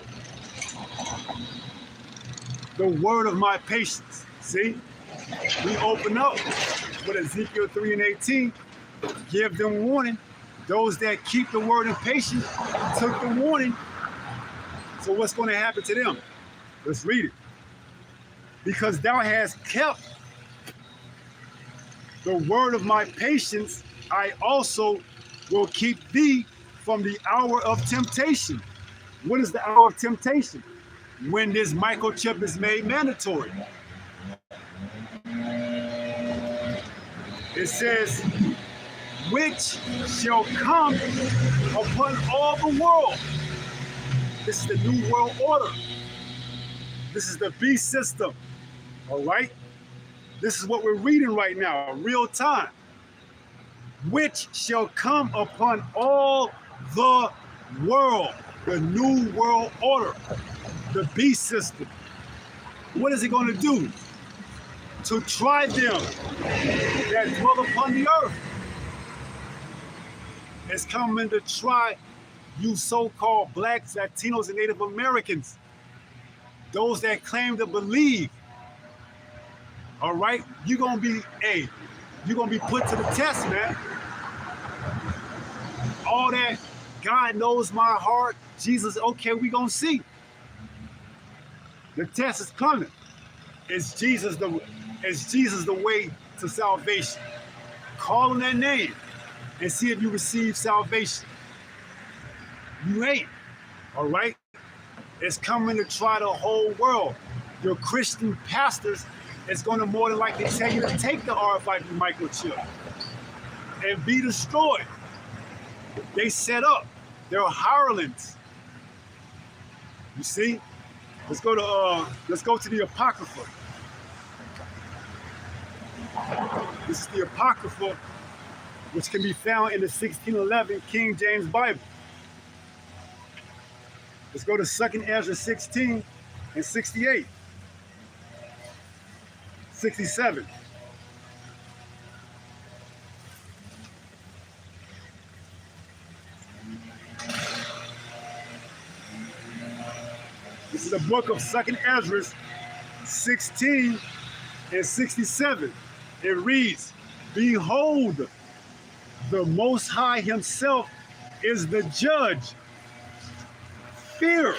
the word of my patience. See? We open up with Ezekiel 3:18. Give them warning. Those that keep the word in patience took the warning. So what's going to happen to them? Let's read it. Because thou hast kept the word of my patience, I also will keep thee from the hour of temptation. What is the hour of temptation? When this microchip is made mandatory. It says, which shall come upon all the world. This is the new world order. This is the beast system, all right? This is what we're reading right now, real time. Which shall come upon all the world, the new world order, the beast system. What is it going to do? To try them that dwell upon the earth. It's coming to try you so-called blacks, Latinos, and Native Americans. Those that claim to believe. All right? You're going to be put to the test, man. All that, God knows my heart, Jesus, okay, we going to see. The test is coming. Is Jesus the way to salvation? Call on that name and see if you receive salvation. You ain't, all right? It's coming to try the whole world. Your Christian pastors is going to more than likely tell you to take the RFID microchip and be destroyed. They set up They're hirelings. You see? Let's go to the Apocrypha. This is the Apocrypha, which can be found in the 1611 King James Bible. Let's go to 2nd Ezra 16 and 68. 67. This is the book of 2nd Ezra 16 and 67. It reads, "Behold, the Most High himself is the judge. Fear."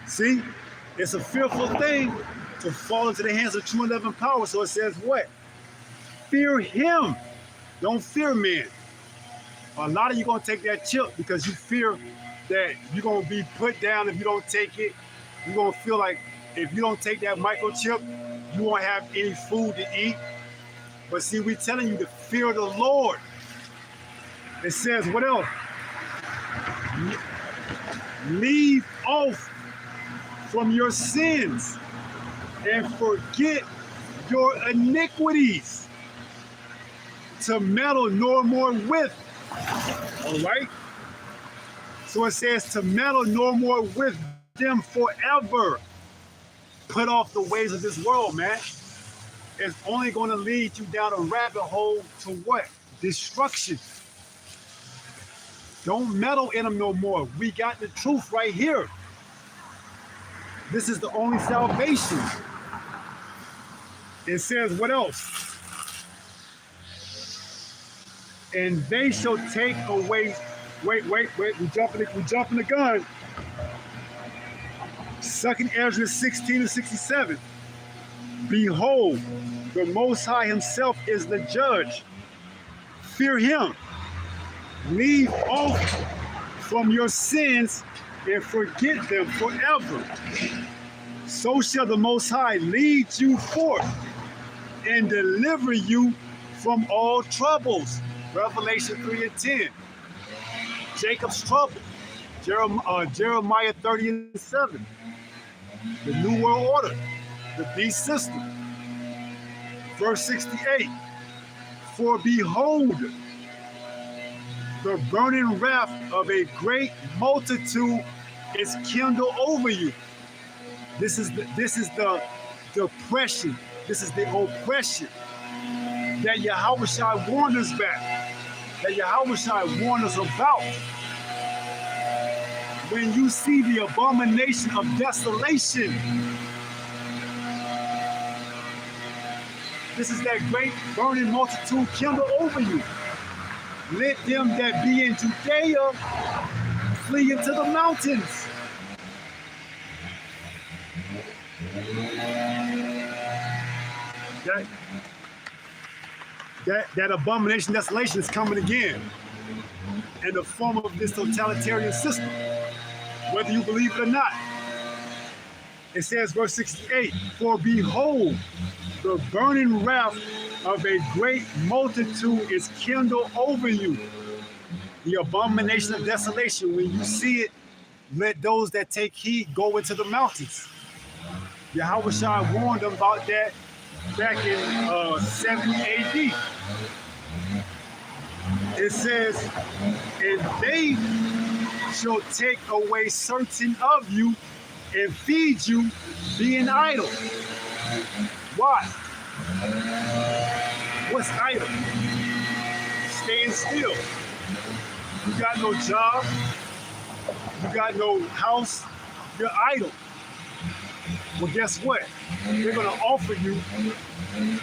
See, it's a fearful thing to fall into the hands of true and living power. So it says what? Fear him. Don't fear men. A lot of you going to take that chip because you fear that you're going to be put down if you don't take it. You're going to feel like if you don't take that microchip, you won't have any food to eat. But see, we're telling you to fear the Lord. It says, what else? Leave off from your sins and forget your iniquities, to meddle no more with. All right? So it says to meddle no more with them forever. Put off the ways of this world, man. It's only going to lead you down a rabbit hole to what? Destruction. Don't meddle in them no more. We got the truth right here. This is the only salvation. It says what else? And they shall take away. Wait. We jumping the gun. 2nd Ezra 16 and 67. Behold, the Most High himself is the judge. Fear him. Leave off from your sins and forget them forever. So shall the Most High lead you forth and deliver you from all troubles. Revelation 3 and 10. Jacob's trouble. Jeremiah 30 and 7. The New World Order. The beast system. Verse 68. For behold, the burning wrath of a great multitude is kindled over you. This is the depression. This is the oppression that Yahushua warned us back. That Yahushua warned us about. When you see the abomination of desolation, this is that great burning multitude kindled over you. Let them that be in Judea flee into the mountains. That abomination desolation is coming again in the form of this totalitarian system, whether you believe it or not. It says, verse 68, for behold, the burning wrath of a great multitude is kindled over you. The abomination of desolation, when you see it, let those that take heed go into the mountains. Yahushua warned them about that back in 70 AD. It says, and they shall take away certain of you and feed you, being idle. Why? What's idle? Staying still. You got no job. You got no house. You're idle. Well, guess what? They're going to offer you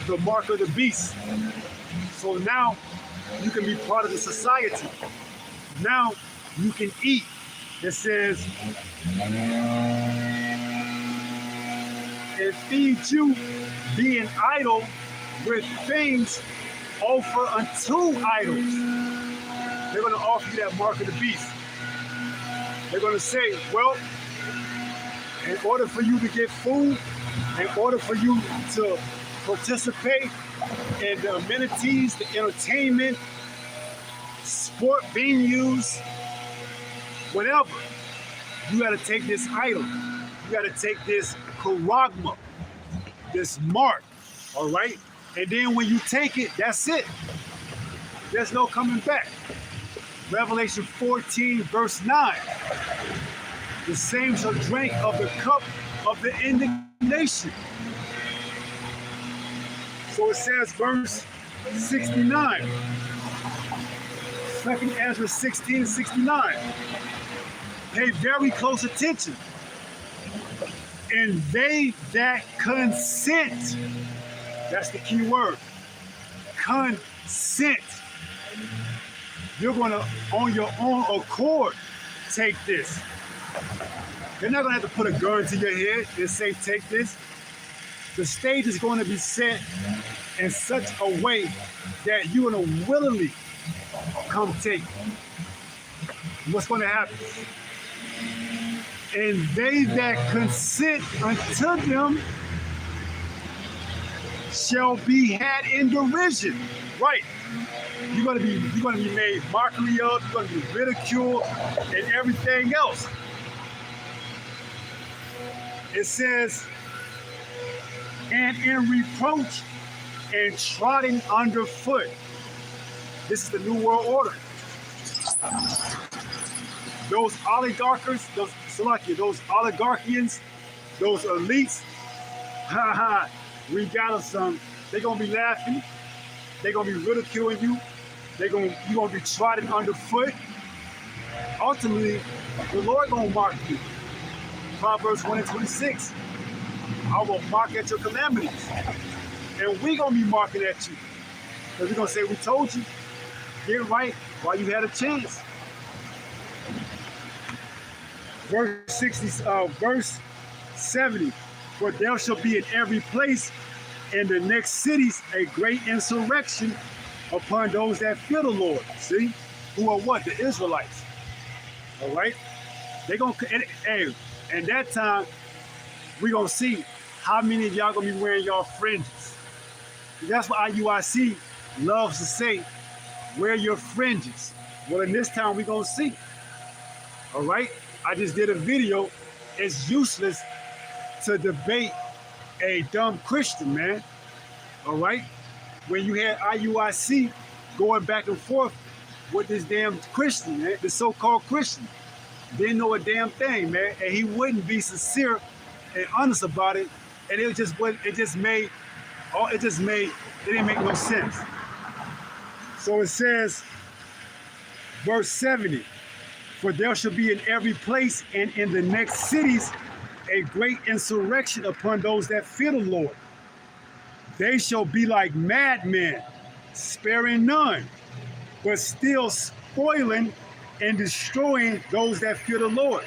the mark of the beast. So now you can be part of the society. Now you can eat. It says, and feed you, being idle, with things offer unto idols. They're going to offer you that mark of the beast. They're going to say, well, in order for you to get food, in order for you to participate in the amenities, the entertainment, sport venues, whatever. You got to take this idol. You got to take this charagma, this mark, all right? And then when you take it, that's it. There's no coming back. Revelation 14, verse 9. The same shall drink of the cup of the indignation. So it says, verse 69. 2 Ezra 16:69. Pay very close attention. And they that consent, that's the key word, consent. You're going to, on your own accord, take this. You're not going to have to put a gun to your head and say, take this. The stage is going to be set in such a way that you're going to willingly come take it. What's going to happen? And they that consent unto them shall be had in derision. Right. You're gonna be made mockery of, you're gonna be ridiculed, and everything else. It says, and in reproach and trotting underfoot. This is the New World Order. Those oligarchs, those oligarchians, those elites, we got us some. They're gonna be laughing. They're gonna be ridiculing you. You're gonna be trodden underfoot. Ultimately, the Lord gonna mark you. Proverbs 1:26. I will mark at your calamities. And we gonna be marking at you. Because we're gonna say, we told you. Get right while you had a chance. Verse 70. For there shall be in every place in the next cities a great insurrection upon those that fear the Lord. See? Who are what? The Israelites. All right? They're going to, and that time, we're going to see how many of y'all going to be wearing y'all fringes. That's what IUIC loves to say, wear your fringes. Well, in this time, we're going to see. All right? I just did a video. It's useless to debate a dumb Christian, man. All right? When you had IUIC going back and forth with this damn Christian, man, the so-called Christian, didn't know a damn thing, man, and he wouldn't be sincere and honest about it, and it didn't make no sense. So it says, verse 70, for there shall be in every place and in the next cities a great insurrection upon those that fear the Lord. They shall be like madmen, sparing none, but still spoiling and destroying those that fear the Lord.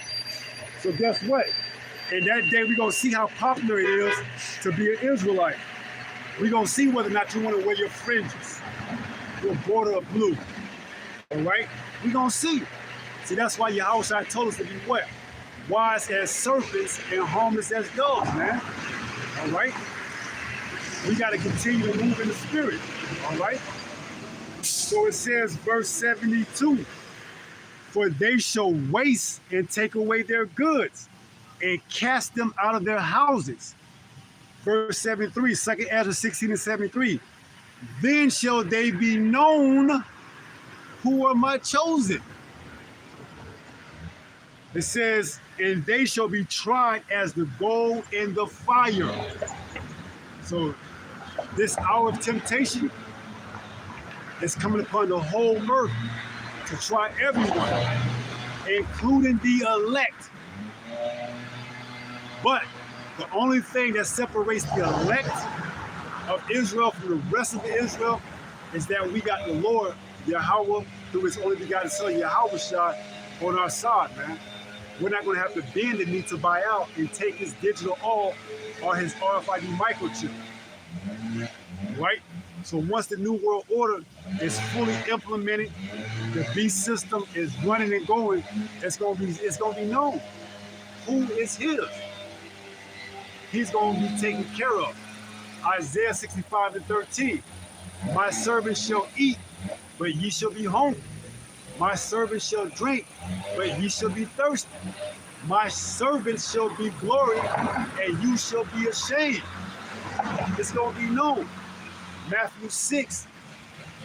So guess what? In that day, we're going to see how popular it is to be an Israelite. We're going to see whether or not you want to wear your fringes, your border of blue. All right? We're going to see. See, that's why Yahweh told us to be what? Wise as serpents and harmless as doves, man. All right? We got to continue to move in the spirit. All right? So it says, verse 72, for they shall waste and take away their goods and cast them out of their houses. Verse 73, 2 Ezra 16:73. Then shall they be known who are my chosen. It says, and they shall be tried as the gold in the fire. So this hour of temptation is coming upon the whole earth to try everyone, including the elect. But the only thing that separates the elect of Israel from the rest of Israel is that we got the Lord, Yahweh, through his only begotten son, Yahushua, on our side, man. We're not going to have to bend the knee to buy out and take his digital all or his RFID microchip. Right? So once the New World Order is fully implemented, the beast system is running and going, it's going to be known who is his. He's going to be taken care of. Isaiah 65:13. My servants shall eat, but ye shall be hungry. My servant shall drink, but ye shall be thirsty. My servant shall be gloried, and you shall be ashamed. It's going to be known. Matthew 6,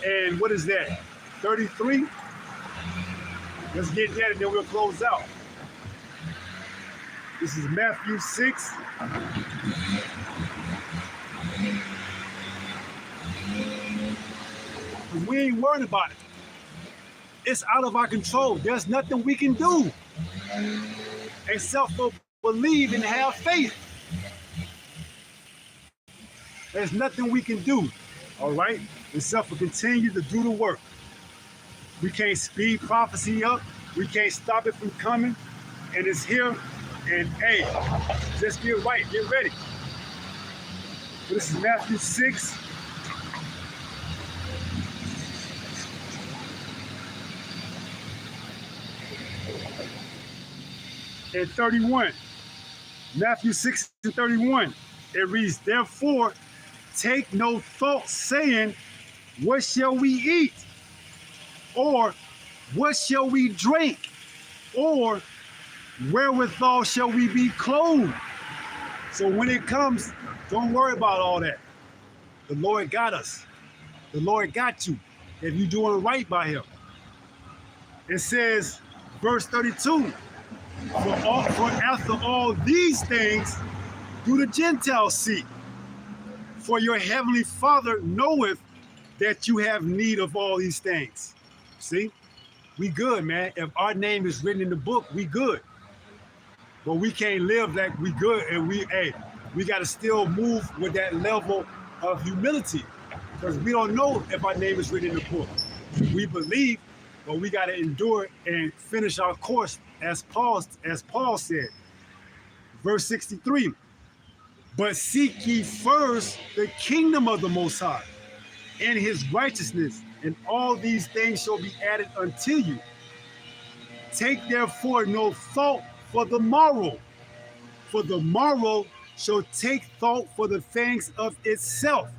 and what is that? 33? Let's get that and then we'll close out. This is Matthew 6. We ain't worried about it. It's out of our control. There's nothing we can do except for believe and have faith. There's nothing we can do, all right, except for continue to do the work. We can't speed prophecy up. We can't stop it from coming. And it's here. And hey, just get right, get ready. So this is Matthew 6. And 31. Matthew 6 and 31. It reads, therefore, take no thought, saying, what shall we eat? Or what shall we drink? Or wherewithal shall we be clothed? So when it comes, don't worry about all that. The Lord got us. The Lord got you if you're doing right by him. It says, verse 32, for after all these things do the Gentiles seek. For your heavenly Father knoweth that you have need of all these things. See, we good, man. If our name is written in the book, we good. But we can't live like we good, and we got to still move with that level of humility, because we don't know if our name is written in the book. We believe, but we got to endure and finish our course, as Paul said. Verse 63. But seek ye first the kingdom of the Most High and his righteousness, and all these things shall be added unto you. Take therefore no thought for the morrow shall take thought for the things of itself.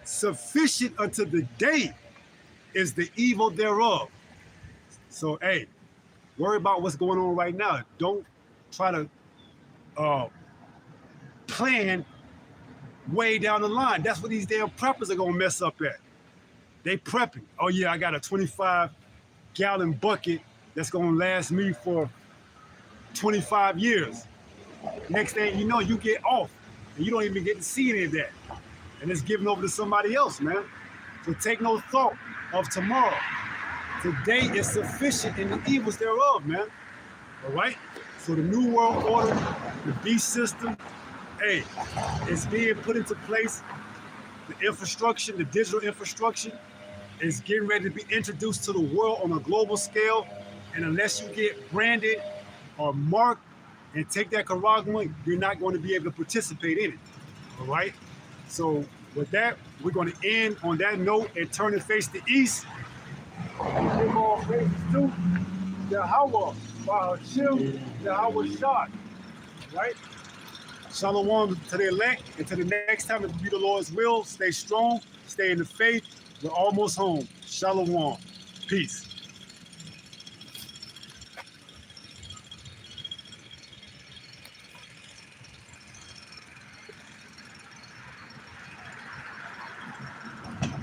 Sufficient unto the day is the evil thereof. So, hey, worry about what's going on right now. Don't try to plan way down the line. That's what these damn preppers are gonna mess up at. They prepping. Oh yeah, I got a 25-gallon bucket that's gonna last me for 25 years. Next thing you know, you get off and you don't even get to see any of that. And it's given over to somebody else, man. So take no thought of tomorrow. Today is sufficient in the evils thereof, man. All right? So the New World Order, the beast system, hey, it's being put into place. The infrastructure, the digital infrastructure is getting ready to be introduced to the world on a global scale. And unless you get branded or marked and take that charagma, you're not going to be able to participate in it. All right? So with that, we're going to end on that note and turn and face the east. And give all praises to Yahweh, Bahashim, Yahweh Shah. Right? Shalom to the elect, and to the next time, if it be the Lord's will, stay strong, stay in the faith. We're almost home. Shalom. Peace.